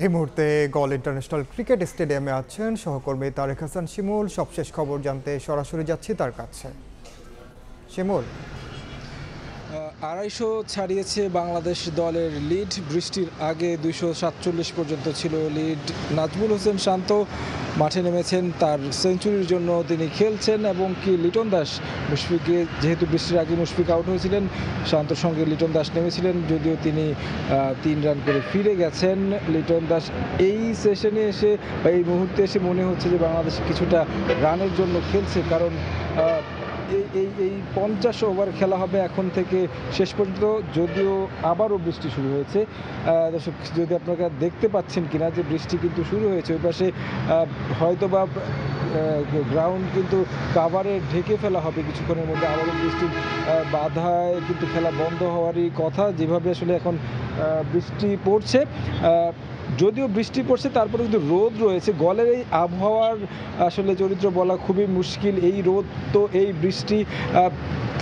এই মুহূর্তে গল international cricket স্টেডিয়ামে আছেন সহকর্মী তারেক হাসান শিমুল। সবশেষ খবর জানতে সরাসরি যাচ্ছি তার কাছে। শিমুল, 250 ছাড়িয়েছে বাংলাদেশ দলের লিড। বৃষ্টির আগে 247 পর্যন্ত ছিল লিড। নাজমুল হোসেন শান্ত মাঠে নেমেছেন, তার সেঞ্চুরির জন্য তিনি খেলছেন এবং কি লিটন দাস মুশফিককে, যেহেতু বৃষ্টির আগে মুশফিক আউট হয়েছিলেন, শান্তর সঙ্গে লিটন দাস নেমেছিলেন, যদিও তিনি 3 রান করে ফিরে গেছেন। লিটন দাস এই সেশনে এসে বা এই মুহূর্তে এসে মনে হচ্ছে যে বাংলাদেশ কিছুটা রানের জন্য খেলছে, কারণ এই 50 ওভার খেলা হবে এখন থেকে শেষ পর্যন্ত, যদিও আবারও বৃষ্টি শুরু হয়েছে। দর্শক, যদি আপনারা দেখতে পাচ্ছেন কিনা যে বৃষ্টি কিন্তু শুরু হয়েছে, ওই পাশে হয়তোবা গ্রাউন্ড কিন্তু কাভারে ঢেকে ফেলা হবে কিছুক্ষণের মধ্যে। আবারও বৃষ্টির বাধায় কিন্তু খেলা বন্ধ হওয়ারই কথা, যেভাবে আসলে এখন বৃষ্টি পড়ছে। যদিও বৃষ্টি পড়ছে, তারপরে কিন্তু রোদ রয়েছে। গলের এই আবহাওয়ার আসলে চরিত্র বলা খুবই মুশকিল। এই রোদ তো এই বৃষ্টি,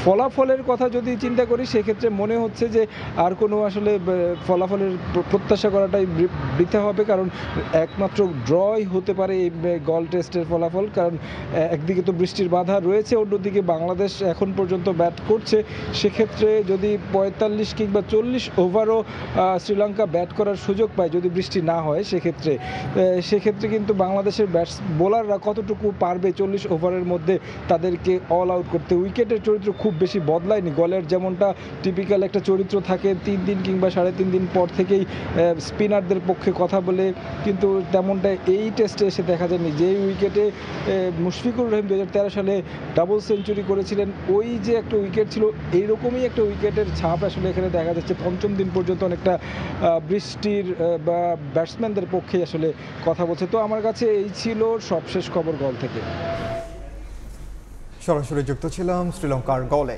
ফলাফলের কথা যদি চিন্তা করি সেক্ষেত্রে মনে হচ্ছে যে আর কোনো আসলে ফলাফলের প্রত্যাশা করাটাই বৃথা হবে, কারণ একমাত্র ড্রই হতে পারে এই গল টেস্টের ফলাফল। কারণ একদিকে তো বৃষ্টির বাধা রয়েছে, অন্যদিকে বাংলাদেশ এখন পর্যন্ত ব্যাট করছে। সেক্ষেত্রে যদি 45 কিংবা 40 ওভারও শ্রীলঙ্কা ব্যাট করার সুযোগ পায়, যদি বৃষ্টি না হয়, সেক্ষেত্রে কিন্তু বাংলাদেশের বোলাররা কতটুকু পারবে 40 ওভারের মধ্যে তাদেরকে অল আউট করতে। উইকেটের চরিত্র খুব বেশি বদলায়নি। গলের যেমনটা টিপিক্যাল একটা চরিত্র থাকে, 3 দিন কিংবা 3.5 দিন পর থেকেই স্পিনারদের পক্ষে কথা বলে, কিন্তু তেমনটা এই টেস্টে এসে দেখা যায়নি। যেই উইকেটে মুশফিকুর রহিম 2013 সালে ডাবল সেঞ্চুরি করেছিলেন, ওই যে একটা উইকেট ছিল, এইরকমই একটা উইকেটের ছাপ আসলে এখানে দেখা যাচ্ছে। পঞ্চম দিন পর্যন্ত অনেকটা বৃষ্টির বা ব্যাটসম্যানদের পক্ষে আসলে কথা বলছে। তো আমার কাছে এই ছিল সবশেষ খবর গল থেকে। সরাসরি যুক্ত ছিলাম শ্রীলঙ্কার গলে।